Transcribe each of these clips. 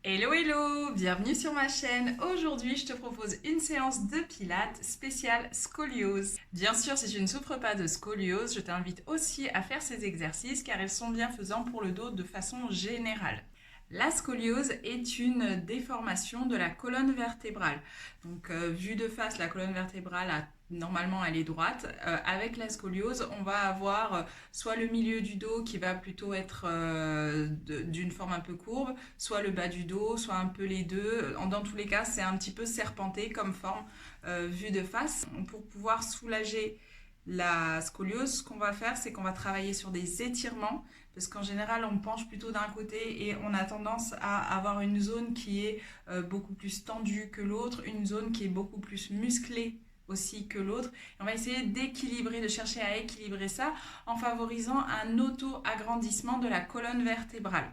Hello hello, bienvenue sur ma chaîne. Aujourd'hui, je te propose une séance de pilates spéciale scoliose. Bien sûr, si tu ne souffres pas de scoliose, je t'invite aussi à faire ces exercices car ils sont bienfaisants pour le dos de façon générale. La scoliose est une déformation de la colonne vertébrale. Donc, vue de face, la colonne vertébrale normalement elle est droite. Avec la scoliose, on va avoir soit le milieu du dos qui va plutôt être d'une forme un peu courbe, soit le bas du dos, soit un peu les deux. Dans tous les cas, c'est un petit peu serpenté comme forme vue de face. Pour pouvoir soulager la scoliose, ce qu'on va faire, c'est qu'on va travailler sur des étirements, parce qu'en général, on penche plutôt d'un côté et on a tendance à avoir une zone qui est beaucoup plus tendue que l'autre, une zone qui est beaucoup plus musclée aussi que l'autre. On va essayer d'équilibrer, de chercher à équilibrer ça en favorisant un auto-agrandissement de la colonne vertébrale.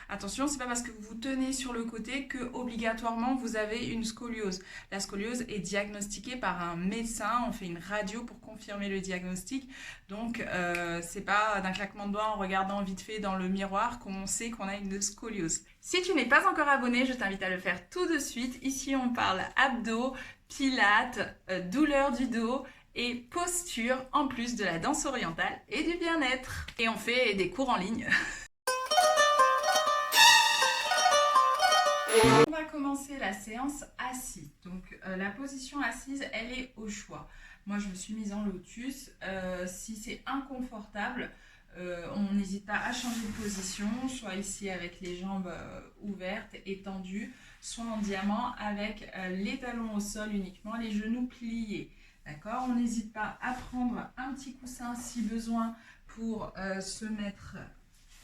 Attention, c'est pas parce que vous tenez sur le côté que obligatoirement vous avez une scoliose. La scoliose est diagnostiquée par un médecin, on fait une radio pour confirmer le diagnostic. Donc c'est pas d'un claquement de doigts en regardant vite fait dans le miroir qu'on sait qu'on a une scoliose. Si tu n'es pas encore abonné, je t'invite à le faire tout de suite. Ici on parle abdos, pilates, douleur du dos et posture en plus de la danse orientale et du bien-être. Et on fait des cours en ligne. On va commencer la séance assise. Donc la position assise, elle est au choix. Moi, je me suis mise en lotus. Si c'est inconfortable, on n'hésite pas à changer de position, soit ici avec les jambes ouvertes et tendues, soit en diamant avec les talons au sol uniquement, les genoux pliés. D'accord? On n'hésite pas à prendre un petit coussin si besoin pour se mettre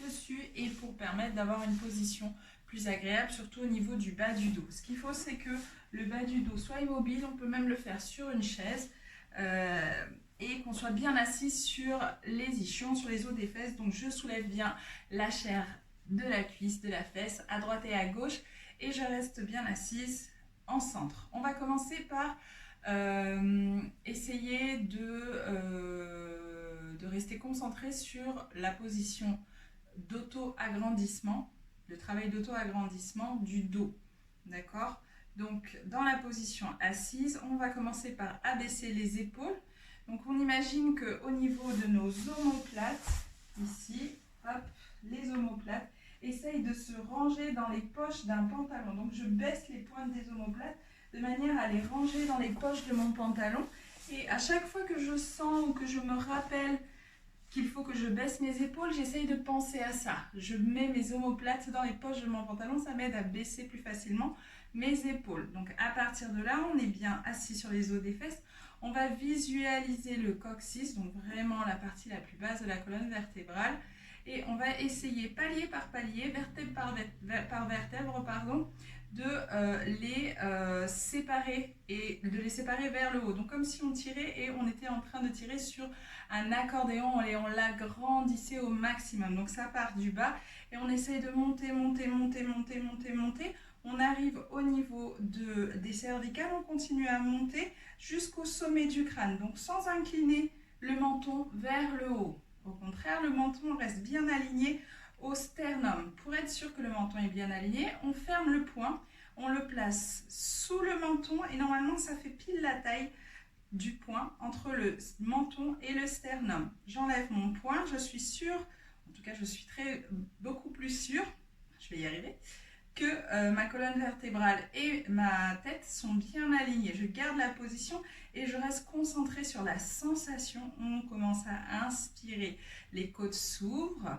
dessus et pour permettre d'avoir une position plus agréable, surtout au niveau du bas du dos. Ce qu'il faut, c'est que le bas du dos soit immobile, on peut même le faire sur une chaise et qu'on soit bien assis sur les ischions, sur les os des fesses. Donc je soulève bien la chair de la cuisse, de la fesse, à droite et à gauche, et je reste bien assise en centre. On va commencer par essayer de rester concentré sur la position d'auto-agrandissement, le travail d'auto-agrandissement du dos. D'accord? Donc, dans la position assise, on va commencer par abaisser les épaules. Donc, on imagine qu'au niveau de nos omoplates, ici, hop, les omoplates, essayent de se ranger dans les poches d'un pantalon. Donc, je baisse les pointes des omoplates de manière à les ranger dans les poches de mon pantalon. Et à chaque fois que je sens ou que je me rappelle qu'il faut que je baisse mes épaules, j'essaye de penser à ça. Je mets mes omoplates dans les poches de mon pantalon, ça m'aide à baisser plus facilement mes épaules. Donc à partir de là, on est bien assis sur les os des fesses. On va visualiser le coccyx, donc vraiment la partie la plus basse de la colonne vertébrale. Et on va essayer palier par palier, vertèbre par vertèbre, pardon, de les séparer et de les séparer vers le haut. Donc comme si on tirait et on était en train de tirer sur un accordéon et on l'agrandissait au maximum. Donc ça part du bas et on essaye de monter, monter, monter, monter, monter, monter. On arrive au niveau des cervicales, on continue à monter jusqu'au sommet du crâne. Donc sans incliner le menton vers le haut. Au contraire, le menton reste bien aligné au sternum. Pour être sûr que le menton est bien aligné, on ferme le poing, on le place sous le menton et normalement ça fait pile la taille du poing entre le menton et le sternum. J'enlève mon poing, je suis sûre, en tout cas je suis beaucoup plus sûre, je vais y arriver, que ma colonne vertébrale et ma tête sont bien alignées. Je garde la position et je reste concentrée sur la sensation. On commence à inspirer, les côtes s'ouvrent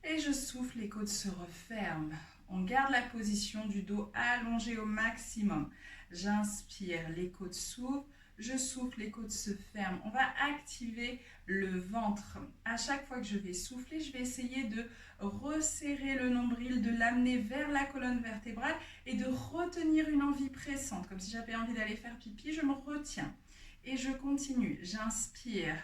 et je souffle, les côtes se referment. On garde la position du dos allongé au maximum. J'inspire, les côtes s'ouvrent. Je souffle, les côtes se ferment. On va activer le ventre. À chaque fois que je vais souffler, je vais essayer de resserrer le nombril, de l'amener vers la colonne vertébrale et de retenir une envie pressante. Comme si j'avais envie d'aller faire pipi, je me retiens. Et je continue. J'inspire.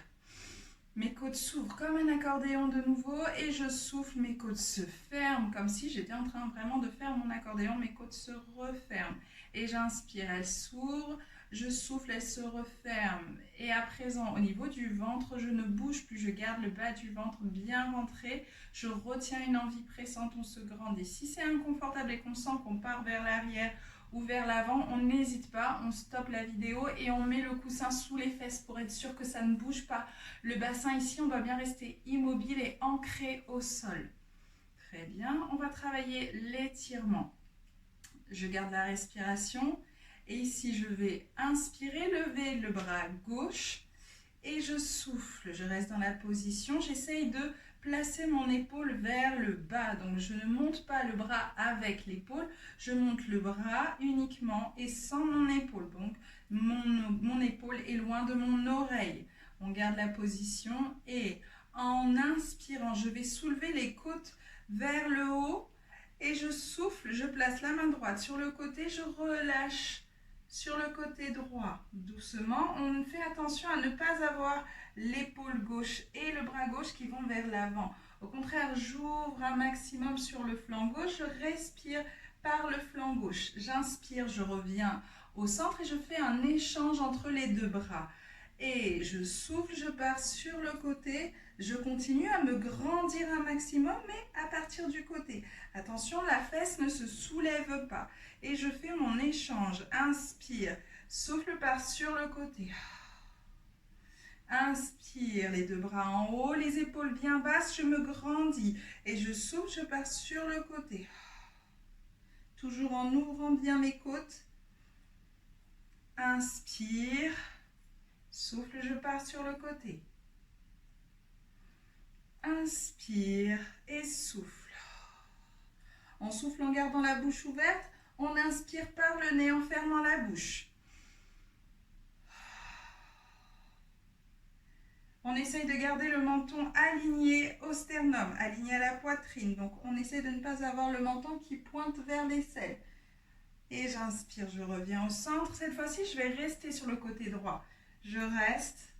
Mes côtes s'ouvrent comme un accordéon de nouveau et je souffle, mes côtes se ferment comme si j'étais en train vraiment de faire mon accordéon, mes côtes se referment. Et j'inspire, elles s'ouvrent, je souffle, elle se referme. Et à présent, au niveau du ventre, je ne bouge plus, je garde le bas du ventre bien rentré. Je retiens une envie pressante, on se grandit. Si c'est inconfortable et qu'on sent qu'on part vers l'arrière ou vers l'avant, on n'hésite pas, on stoppe la vidéo et on met le coussin sous les fesses pour être sûr que ça ne bouge pas. Le bassin ici, on doit bien rester immobile et ancré au sol. Très bien, on va travailler l'étirement. Je garde la respiration et ici je vais inspirer, lever le bras gauche et je souffle. Je reste dans la position, j'essaye de placer mon épaule vers le bas. Donc je ne monte pas le bras avec l'épaule, je monte le bras uniquement et sans mon épaule. Donc mon épaule est loin de mon oreille. On garde la position et en inspirant, je vais soulever les côtes vers le haut. Et je souffle, je place la main droite sur le côté, je relâche sur le côté droit. Doucement, on fait attention à ne pas avoir l'épaule gauche et le bras gauche qui vont vers l'avant. Au contraire, j'ouvre un maximum sur le flanc gauche, je respire par le flanc gauche. J'inspire, je reviens au centre et je fais un échange entre les deux bras. Et je souffle, je pars sur le côté, je continue à me grandir un maximum, mais à partir du côté. Attention, la fesse ne se soulève pas. Et je fais mon échange. Inspire, souffle, part sur le côté. Inspire, les deux bras en haut, les épaules bien basses, je me grandis. Et je souffle, je pars sur le côté. Toujours en ouvrant bien mes côtes. Inspire. Souffle, je pars sur le côté. Inspire et souffle. On souffle en gardant la bouche ouverte. On inspire par le nez en fermant la bouche. On essaye de garder le menton aligné au sternum, aligné à la poitrine. Donc on essaye de ne pas avoir le menton qui pointe vers l'aisselle. Et j'inspire, je reviens au centre. Cette fois-ci, je vais rester sur le côté droit. Je reste.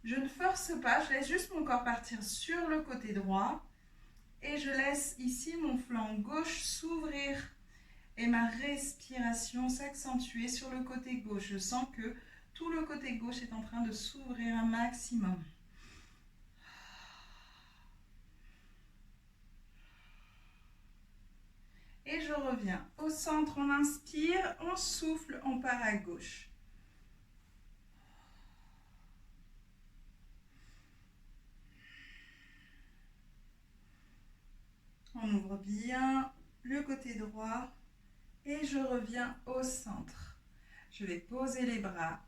Je ne force pas, je laisse juste mon corps partir sur le côté droit. Et je laisse ici mon flanc gauche s'ouvrir. Et ma respiration s'accentuer sur le côté gauche. Je sens que tout le côté gauche est en train de s'ouvrir un maximum. Et je reviens au centre, on inspire, on souffle, on part à gauche. On ouvre bien le côté droit et je reviens au centre. Je vais poser les bras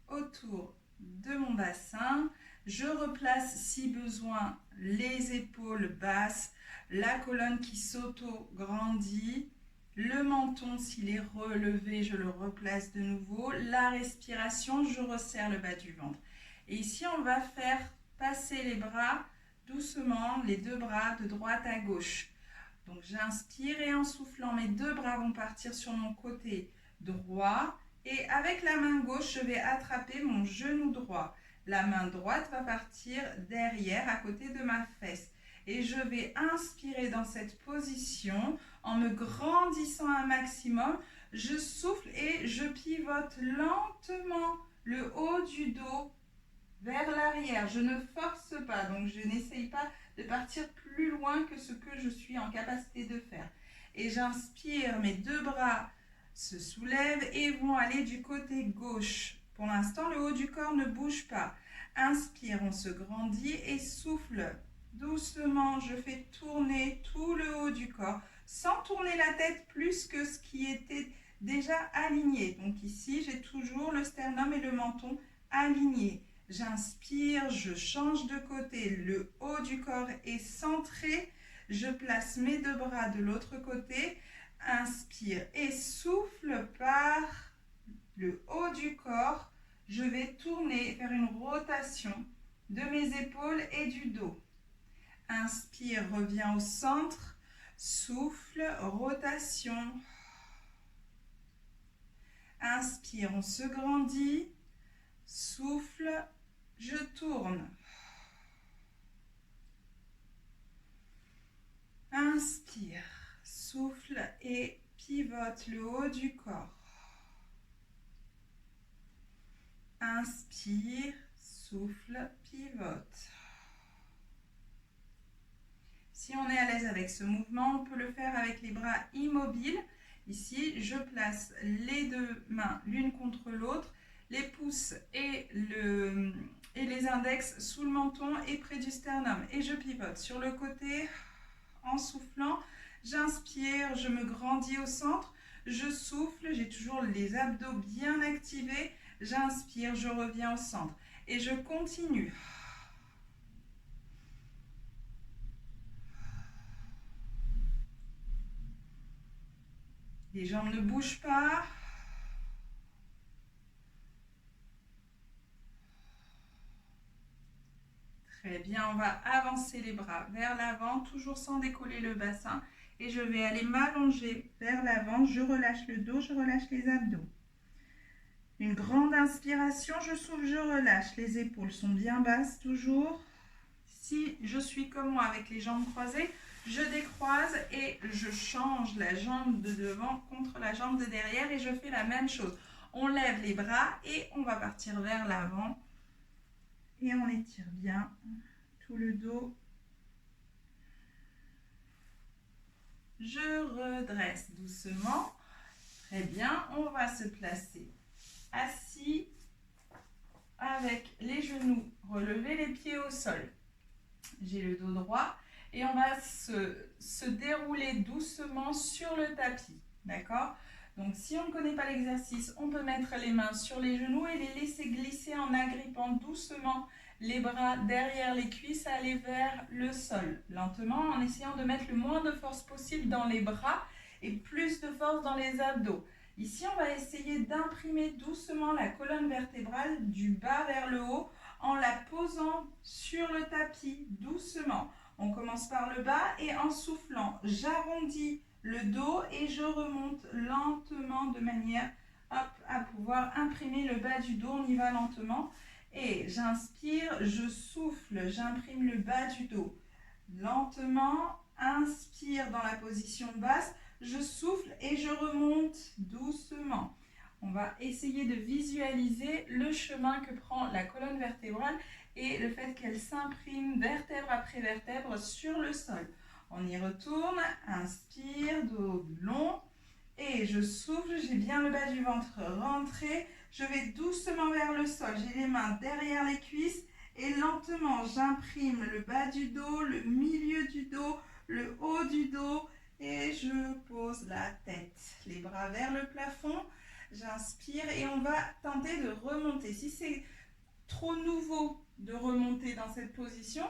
autour de mon bassin. Je replace si besoin les épaules basses, la colonne qui s'auto-grandit, le menton s'il est relevé, je le replace de nouveau. La respiration, je resserre le bas du ventre. Et ici, on va faire passer les bras doucement, les deux bras de droite à gauche. Donc j'inspire et en soufflant, mes deux bras vont partir sur mon côté droit. Et avec la main gauche, je vais attraper mon genou droit. La main droite va partir derrière, à côté de ma fesse. Et je vais inspirer dans cette position en me grandissant un maximum. Je souffle et je pivote lentement le haut du dos vers l'arrière. Je ne force pas, donc je n'essaye pas de partir plus loin que ce que je suis en capacité de faire. Et j'inspire, mes deux bras se soulèvent et vont aller du côté gauche. Pour l'instant, le haut du corps ne bouge pas. Inspire, on se grandit et souffle. Doucement, je fais tourner tout le haut du corps sans tourner la tête plus que ce qui était déjà aligné. Donc ici, j'ai toujours le sternum et le menton alignés. J'inspire, je change de côté, le haut du corps est centré. Je place mes deux bras de l'autre côté. Inspire et souffle par le haut du corps. Je vais tourner, faire une rotation de mes épaules et du dos. Inspire, reviens au centre. Souffle, rotation. Inspire, on se grandit. Souffle, je tourne. Inspire, souffle et pivote le haut du corps. Inspire, souffle, pivote. Si on est à l'aise avec ce mouvement, on peut le faire avec les bras immobiles. Ici, je place les deux mains l'une contre l'autre, les pouces et les index sous le menton et près du sternum. Et je pivote sur le côté en soufflant. J'inspire, je me grandis au centre. Je souffle, j'ai toujours les abdos bien activés. J'inspire, je reviens au centre. Et je continue. Les jambes ne bougent pas. Très bien, on va avancer les bras vers l'avant, toujours sans décoller le bassin. Et je vais aller m'allonger vers l'avant. Je relâche le dos, je relâche les abdos. Une grande inspiration, je souffle, je relâche. Les épaules sont bien basses toujours. Si je suis comme moi avec les jambes croisées, je décroise et je change la jambe de devant contre la jambe de derrière et je fais la même chose. On lève les bras et on va partir vers l'avant et on étire bien tout le dos. Je redresse doucement. Très bien, on va se placer assis avec les genoux relevés, les pieds au sol. J'ai le dos droit. Et on va se dérouler doucement sur le tapis, d'accord? Donc, si on ne connaît pas l'exercice, on peut mettre les mains sur les genoux et les laisser glisser en agrippant doucement les bras derrière les cuisses, aller vers le sol. Lentement, en essayant de mettre le moins de force possible dans les bras et plus de force dans les abdos. Ici, on va essayer d'imprimer doucement la colonne vertébrale du bas vers le haut en la posant sur le tapis, doucement. On commence par le bas et en soufflant, j'arrondis le dos et je remonte lentement de manière à pouvoir imprimer le bas du dos. On y va lentement. Et j'inspire, je souffle, j'imprime le bas du dos. Lentement, inspire dans la position basse, je souffle et je remonte doucement. On va essayer de visualiser le chemin que prend la colonne vertébrale et le fait qu'elle s'imprime vertèbre après vertèbre sur le sol. On y retourne, inspire, dos long et je souffle, j'ai bien le bas du ventre rentré. Je vais doucement vers le sol, j'ai les mains derrière les cuisses et lentement j'imprime le bas du dos, le milieu du dos, le haut du dos et je pose la tête. Les bras vers le plafond. J'inspire et on va tenter de remonter. Si c'est trop nouveau de remonter dans cette position,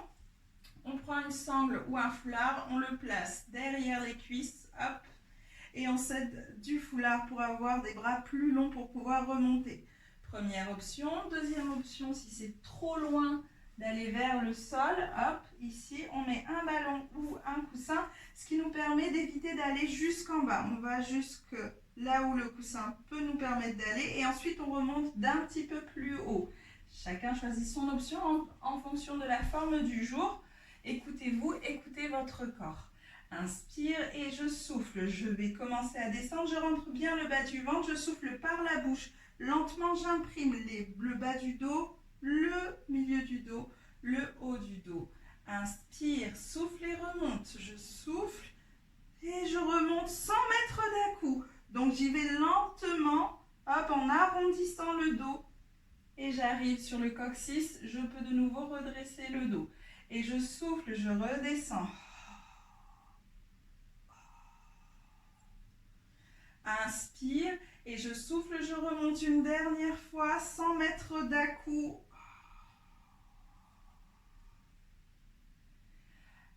on prend une sangle ou un foulard, on le place derrière les cuisses, hop, et on s'aide du foulard pour avoir des bras plus longs pour pouvoir remonter. Première option. Deuxième option, si c'est trop loin d'aller vers le sol, hop, ici on met un ballon ou un coussin, ce qui nous permet d'éviter d'aller jusqu'en bas. On va jusque là où le coussin peut nous permettre d'aller et ensuite on remonte d'un petit peu plus haut. Chacun choisit son option en fonction de la forme du jour. Écoutez-vous, écoutez votre corps. Inspire et je souffle. Je vais commencer à descendre. Je rentre bien le bas du ventre. Je souffle par la bouche. Lentement, j'imprime le bas du dos, le milieu du dos, le haut du dos. Inspire, souffle et remonte. Je souffle et je remonte sans mettre d'à-coups. Donc, j'y vais lentement, hop, en arrondissant le dos. Et j'arrive sur le coccyx. Je peux de nouveau redresser le dos. Et je souffle, je redescends. Inspire et je souffle, je remonte une dernière fois sans mettre d'à-coups.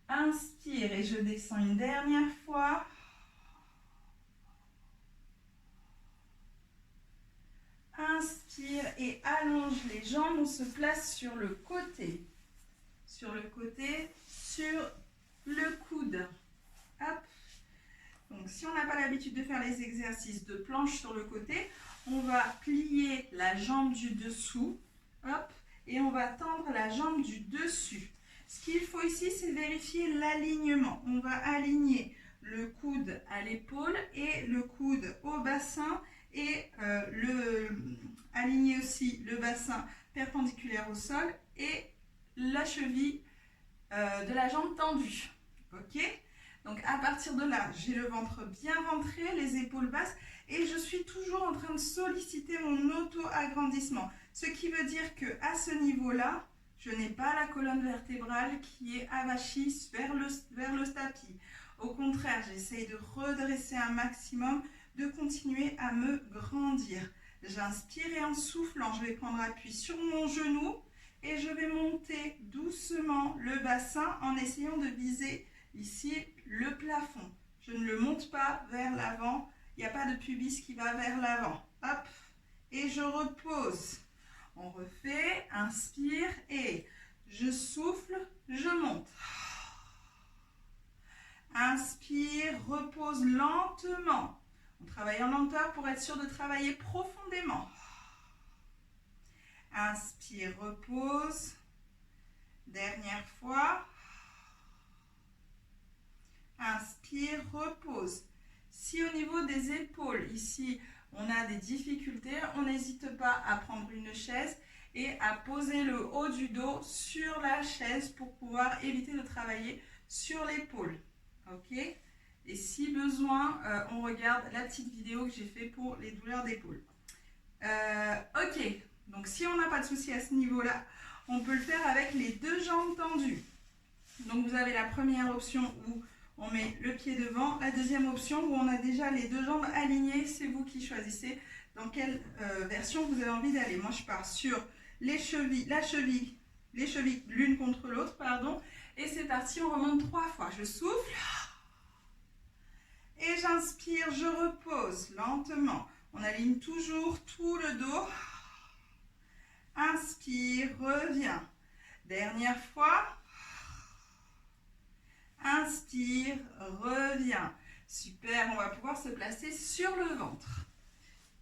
Inspire et je descends une dernière fois. Inspire et allonge les jambes, on se place sur le côté. Sur le côté, sur le coude. Hop. Donc, si on n'a pas l'habitude de faire les exercices de planche sur le côté, on va plier la jambe du dessous, hop, et on va tendre la jambe du dessus. Ce qu'il faut ici, c'est vérifier l'alignement. On va aligner le coude à l'épaule et le coude au bassin et aligner aussi le bassin perpendiculaire au sol et la cheville de la jambe tendue. Ok? Donc à partir de là, j'ai le ventre bien rentré, les épaules basses et je suis toujours en train de solliciter mon auto-agrandissement. Ce qui veut dire qu'à ce niveau-là, je n'ai pas la colonne vertébrale qui est avachie vers le tapis. Au contraire, j'essaye de redresser un maximum, de continuer à me grandir. J'inspire et en soufflant, je vais prendre appui sur mon genou et je vais monter doucement le bassin en essayant de viser ici le plafond. Je ne le monte pas vers l'avant, il n'y a pas de pubis qui va vers l'avant. Hop, et je repose. On refait, inspire et je souffle, je monte. Inspire, repose lentement. On travaille en lenteur pour être sûr de travailler profondément. Inspire, repose. Dernière fois. Inspire, repose. Si au niveau des épaules, ici, on a des difficultés, on n'hésite pas à prendre une chaise et à poser le haut du dos sur la chaise pour pouvoir éviter de travailler sur l'épaule. Ok? Et si besoin, on regarde la petite vidéo que j'ai fait pour les douleurs d'épaule. Ok, donc si on n'a pas de souci à ce niveau-là, on peut le faire avec les deux jambes tendues. Donc vous avez la première option où on met le pied devant, la deuxième option où on a déjà les deux jambes alignées, c'est vous qui choisissez dans quelle version vous avez envie d'aller. Moi je pars sur les chevilles, les chevilles l'une contre l'autre, pardon, et c'est parti, on remonte 3 fois. Je souffle. Et j'inspire, je repose lentement. On aligne toujours tout le dos. Inspire, reviens. Dernière fois. Inspire, reviens. Super, on va pouvoir se placer sur le ventre.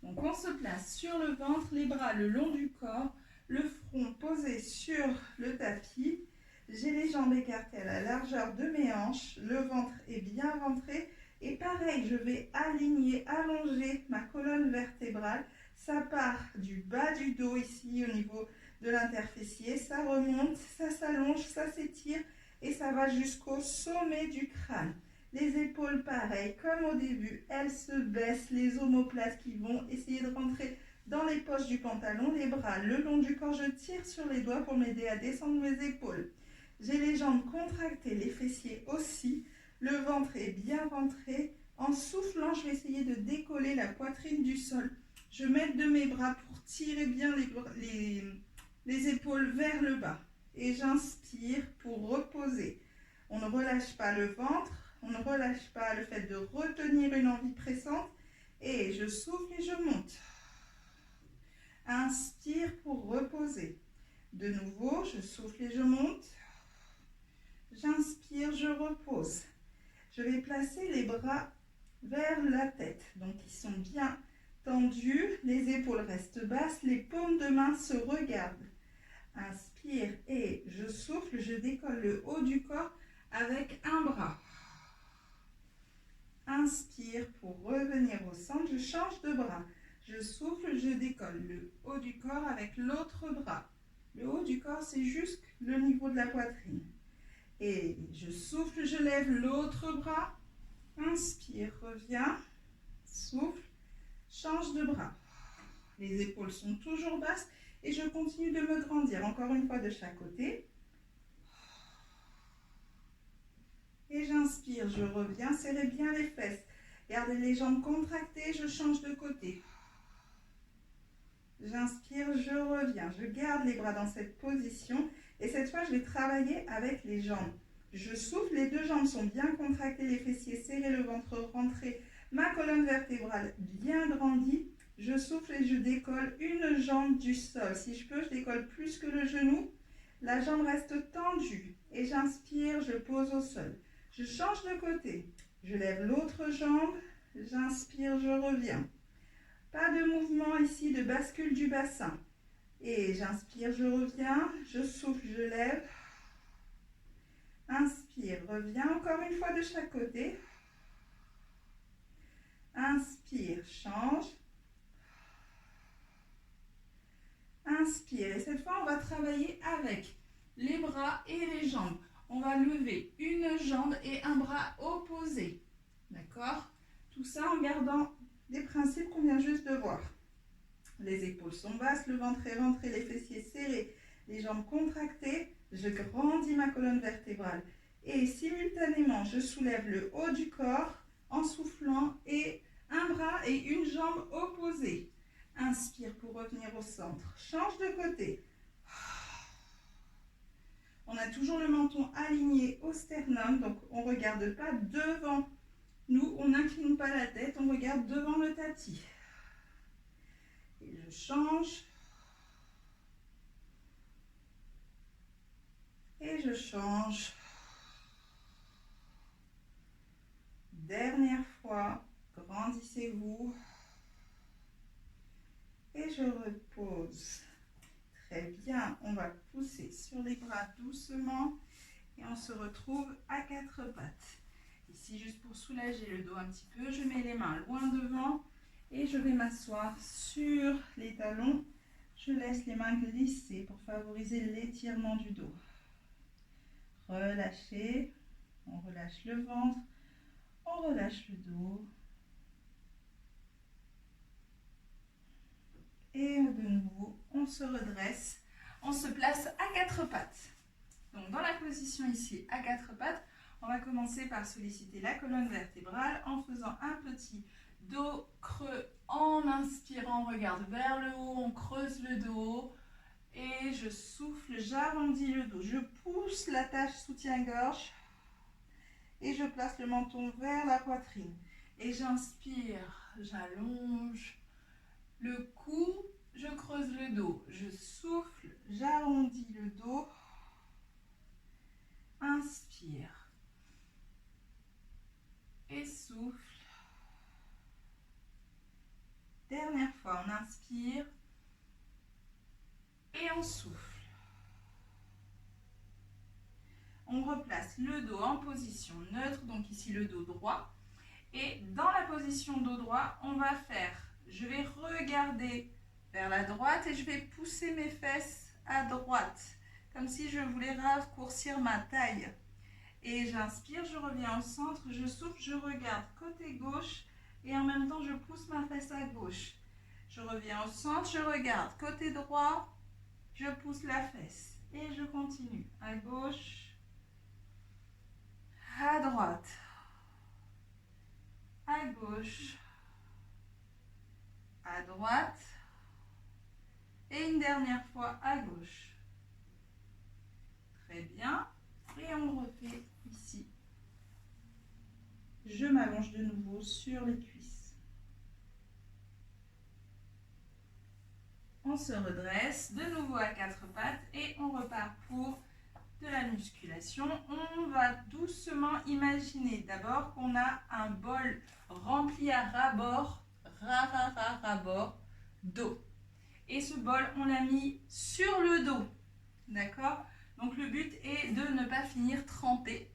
Donc on se place sur le ventre, les bras le long du corps, le front posé sur le tapis. J'ai les jambes écartées à la largeur de mes hanches, le ventre est bien rentré. Et pareil, je vais aligner, allonger ma colonne vertébrale. Ça part du bas du dos ici au niveau de l'interfessier. Ça remonte, ça s'allonge, ça s'étire et ça va jusqu'au sommet du crâne. Les épaules, pareil, comme au début, elles se baissent. Les omoplates qui vont essayer de rentrer dans les poches du pantalon. Les bras le long du corps, je tire sur les doigts pour m'aider à descendre mes épaules. J'ai les jambes contractées, les fessiers aussi. Le ventre est bien rentré. En soufflant, je vais essayer de décoller la poitrine du sol. Je m'aide de mes bras pour tirer bien les épaules vers le bas. Et j'inspire pour reposer. On ne relâche pas le ventre. On ne relâche pas le fait de retenir une envie pressante. Et je souffle et je monte. Inspire pour reposer. De nouveau, je souffle et je monte. J'inspire, je repose. Je vais placer les bras vers la tête. Donc, ils sont bien tendus. Les épaules restent basses. Les paumes de main se regardent. Inspire et je souffle. Je décolle le haut du corps avec un bras. Inspire pour revenir au centre. Je change de bras. Je souffle. Je décolle le haut du corps avec l'autre bras. Le haut du corps, c'est juste le niveau de la poitrine. Et je souffle, je lève l'autre bras. Inspire, reviens. Souffle, change de bras. Les épaules sont toujours basses et je continue de me grandir. Encore une fois de chaque côté. Et j'inspire, je reviens. Serrez bien les fesses. Gardez les jambes contractées, je change de côté. J'inspire, je reviens. Je garde les bras dans cette position. Et cette fois, je vais travailler avec les jambes. Je souffle, les deux jambes sont bien contractées, les fessiers serrés, le ventre rentré, ma colonne vertébrale bien grandie. Je souffle et je décolle une jambe du sol. Si je peux, je décolle plus que le genou. La jambe reste tendue. Et j'inspire, je pose au sol. Je change de côté. Je lève l'autre jambe. J'inspire, je reviens. Pas de mouvement ici de bascule du bassin. Et j'inspire, je reviens, je souffle, je lève. Inspire, reviens encore une fois de chaque côté. Inspire, change. inspire. Et cette fois, on va travailler avec les bras et les jambes. On va lever une jambe et un bras opposé. D'accord? Tout ça en gardant des principes qu'on vient juste de voir. Les épaules sont basses, le ventre est rentré, les fessiers serrés, les jambes contractées. Je grandis ma colonne vertébrale. Et simultanément, je soulève le haut du corps en soufflant et un bras et une jambe opposée. Inspire pour revenir au centre. Change de côté. On a toujours le menton aligné au sternum, donc on ne regarde pas devant nous, on n'incline pas la tête, on regarde devant le tapis. Et je change. Et je change. Dernière fois, grandissez-vous. Et je repose. Très bien, on va pousser sur les bras doucement et on se retrouve à quatre pattes. Ici, juste pour soulager le dos un petit peu, je mets les mains loin devant et je vais m'asseoir sur les talons. Je laisse les mains glisser pour favoriser l'étirement du dos. Relâchez, on relâche le ventre, on relâche le dos. Et de nouveau, on se redresse, on se place à quatre pattes. Donc dans la position ici à quatre pattes, on va commencer par solliciter la colonne vertébrale en faisant un petit dos creux en inspirant. On regarde vers le haut, on creuse le dos et je souffle, j'arrondis le dos. Je pousse l'attache soutien-gorge et je place le menton vers la poitrine. Et j'inspire, j'allonge le cou, je creuse le dos. Je souffle, j'arrondis le dos. Inspire. Et souffle. Dernière fois, on inspire. Et on souffle. On replace le dos en position neutre, donc ici le dos droit. Et dans la position dos droit, on va faire, je vais regarder vers la droite et je vais pousser mes fesses à droite, comme si je voulais raccourcir ma taille. Et j'inspire, je reviens au centre, je souffle, je regarde côté gauche et en même temps je pousse ma fesse à gauche. Je reviens au centre, je regarde côté droit, je pousse la fesse et je continue à gauche, à droite, à gauche, à droite et une dernière fois à gauche. Très bien. Et on refait ici. Je m'allonge de nouveau sur les cuisses. On se redresse de nouveau à quatre pattes et on repart pour de la musculation. On va doucement imaginer d'abord qu'on a un bol rempli à ras-bord, ras-bord, dos. Et ce bol, on l'a mis sur le dos. D'accord ? Donc le but est de ne pas finir trempé.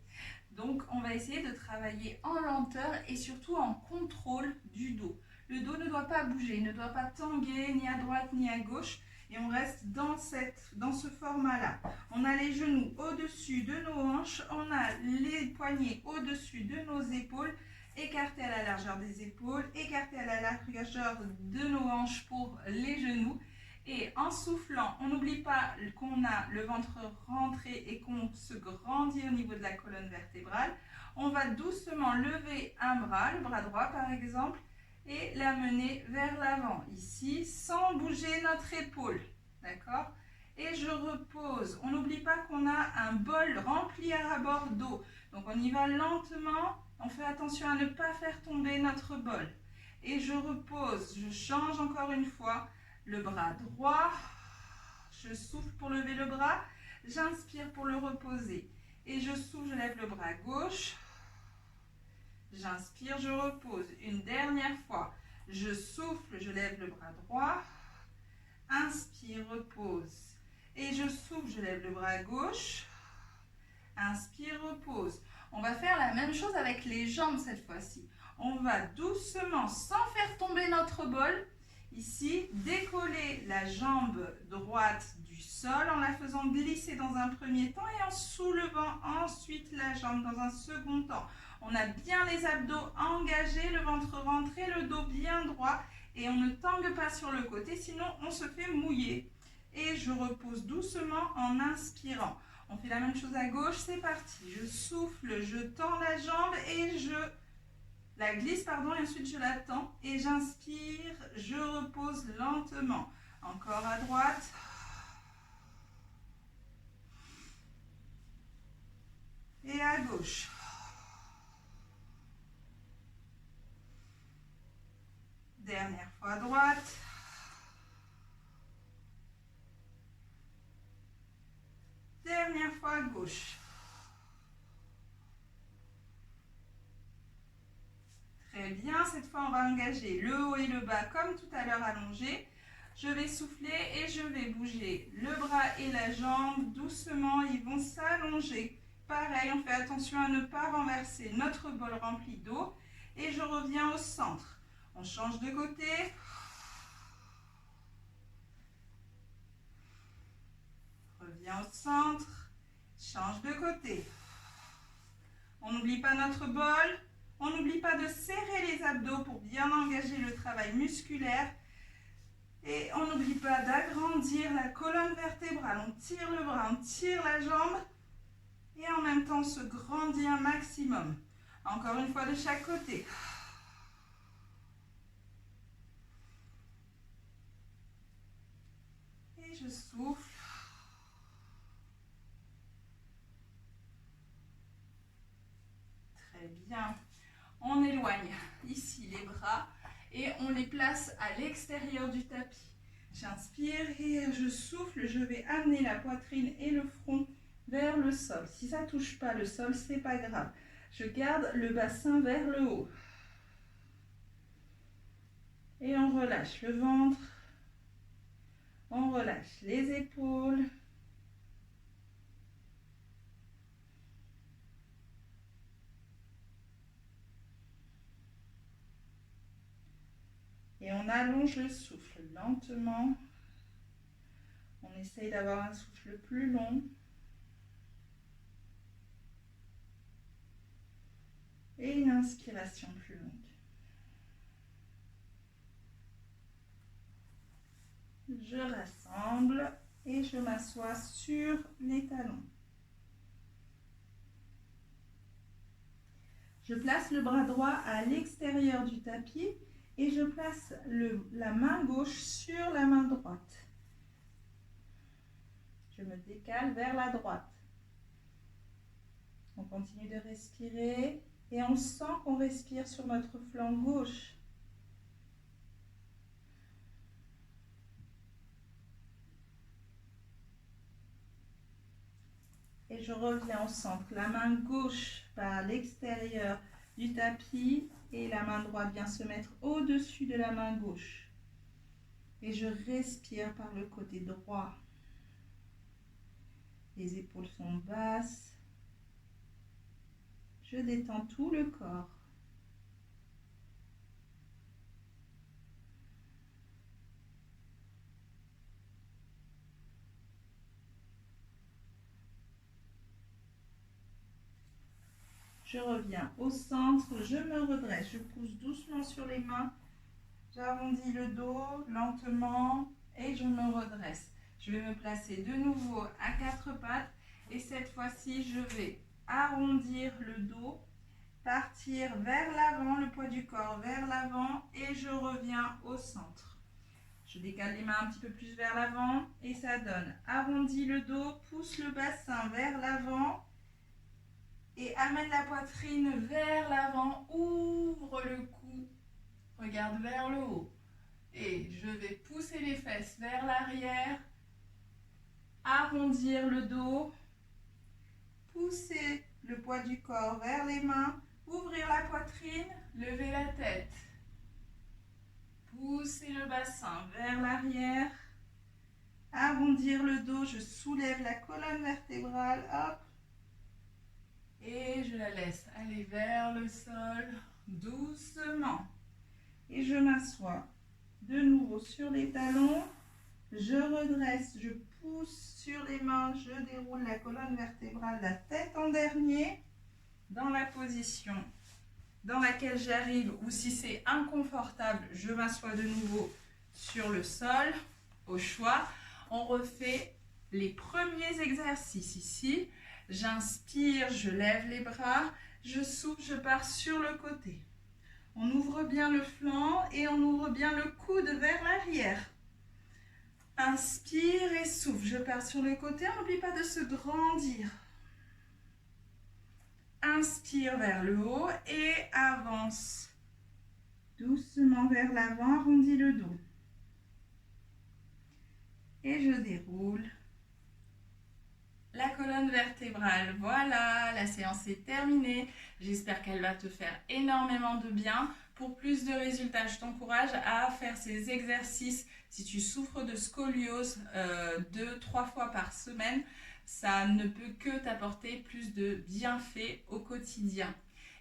Donc on va essayer de travailler en lenteur et surtout en contrôle du dos. Le dos ne doit pas bouger, ne doit pas tanguer ni à droite ni à gauche. Et on reste dans ce format-là. On a les genoux au-dessus de nos hanches, on a les poignets au-dessus de nos épaules, écartés à la largeur des épaules, écartés à la largeur de nos hanches pour les genoux. Et en soufflant, on n'oublie pas qu'on a le ventre rentré et qu'on se grandit au niveau de la colonne vertébrale. On va doucement lever un bras, le bras droit par exemple, et l'amener vers l'avant, ici, sans bouger notre épaule. D'accord ? Et je repose. On n'oublie pas qu'on a un bol rempli à ras-bord d'eau. Donc on y va lentement. On fait attention à ne pas faire tomber notre bol. Et je repose. Je change encore une fois. Le bras droit, je souffle pour lever le bras, j'inspire pour le reposer. Et je souffle, je lève le bras gauche, j'inspire, je repose. Une dernière fois, je souffle, je lève le bras droit, inspire, repose. Et je souffle, je lève le bras gauche, inspire, repose. On va faire la même chose avec les jambes cette fois-ci. On va doucement, sans faire tomber notre bol, Ici, décoller la jambe droite du sol en la faisant glisser dans un premier temps et en soulevant ensuite la jambe dans un second temps. On a bien les abdos engagés, le ventre rentré, le dos bien droit et on ne tangue pas sur le côté, sinon on se fait mouiller. Et je repose doucement en inspirant. On fait la même chose à gauche, c'est parti. Je souffle, je tends la jambe et je la glisse, pardon, et ensuite je la tends et j'inspire, je repose lentement. Encore à droite. Et à gauche. Dernière fois à droite. Dernière fois à gauche. Très bien, cette fois on va engager le haut et le bas comme tout à l'heure allongé. Je vais souffler et je vais bouger le bras et la jambe. Doucement, ils vont s'allonger. Pareil, on fait attention à ne pas renverser notre bol rempli d'eau. Et je reviens au centre. On change de côté. Reviens au centre. Change de côté. On n'oublie pas notre bol. On n'oublie pas de serrer les abdos pour bien engager le travail musculaire. Et on n'oublie pas d'agrandir la colonne vertébrale. On tire le bras, on tire la jambe. Et en même temps, on se grandit un maximum. Encore une fois de chaque côté. Et je souffle. Très bien. On éloigne ici les bras et on les place à l'extérieur du tapis. J'inspire et je souffle. Je vais amener la poitrine et le front vers le sol. Si ça ne touche pas le sol, ce n'est pas grave. Je garde le bassin vers le haut. Et on relâche le ventre. On relâche les épaules. Et on allonge le souffle lentement. On essaye d'avoir un souffle plus long. Et une inspiration plus longue. Je rassemble et je m'assois sur les talons. Je place le bras droit à l'extérieur du tapis et je place la main gauche sur la main droite. Je me décale vers la droite. On continue de respirer et on sent qu'on respire sur notre flanc gauche. Et je reviens au centre. La main gauche va à l'extérieur du tapis et la main droite vient se mettre au-dessus de la main gauche. Et je respire par le côté droit. Les épaules sont basses. Je détends tout le corps. Je reviens au centre, je me redresse, je pousse doucement sur les mains, j'arrondis le dos lentement et je me redresse. Je vais me placer de nouveau à quatre pattes et cette fois-ci, je vais arrondir le dos, partir vers l'avant, le poids du corps vers l'avant et je reviens au centre. Je décale les mains un petit peu plus vers l'avant et ça donne arrondi le dos, pousse le bassin vers l'avant. Et amène la poitrine vers l'avant, ouvre le cou, regarde vers le haut. Et je vais pousser les fesses vers l'arrière, arrondir le dos, pousser le poids du corps vers les mains, ouvrir la poitrine, lever la tête. Pousser le bassin vers l'arrière, arrondir le dos, je soulève la colonne vertébrale, hop. Et je la laisse aller vers le sol doucement. Et je m'assois De nouveau sur les talons, je redresse, je pousse sur les mains, je déroule la colonne vertébrale, la tête en dernier, dans la position dans laquelle j'arrive, ou si c'est inconfortable, je m'assois de nouveau sur le sol, au choix. On refait les premiers exercices ici. J'inspire, je lève les bras, je souffle, je pars sur le côté. On ouvre bien le flanc et on ouvre bien le coude vers l'arrière. Inspire et souffle, je pars sur le côté, on n'oublie pas de se grandir. Inspire vers le haut et avance. Doucement vers l'avant, arrondis le dos. Et je déroule la colonne vertébrale. Voilà, la séance est terminée. J'espère qu'elle va te faire énormément de bien. Pour plus de résultats, je t'encourage à faire ces exercices. Si tu souffres de scoliose 2-3 fois par semaine, ça ne peut que t'apporter plus de bienfaits au quotidien.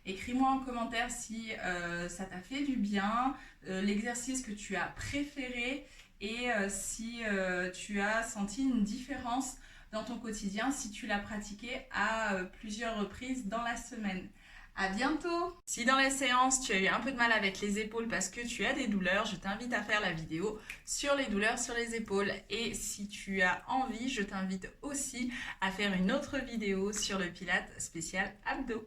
Écris-moi en commentaire si ça t'a fait du bien, l'exercice que tu as préféré et si tu as senti une différence dans ton quotidien, si tu l'as pratiqué à plusieurs reprises dans la semaine. À bientôt! Si dans les séances tu as eu un peu de mal avec les épaules parce que tu as des douleurs, je t'invite à faire la vidéo sur les douleurs sur les épaules. Et si tu as envie, je t'invite aussi à faire une autre vidéo sur le Pilates spécial abdos.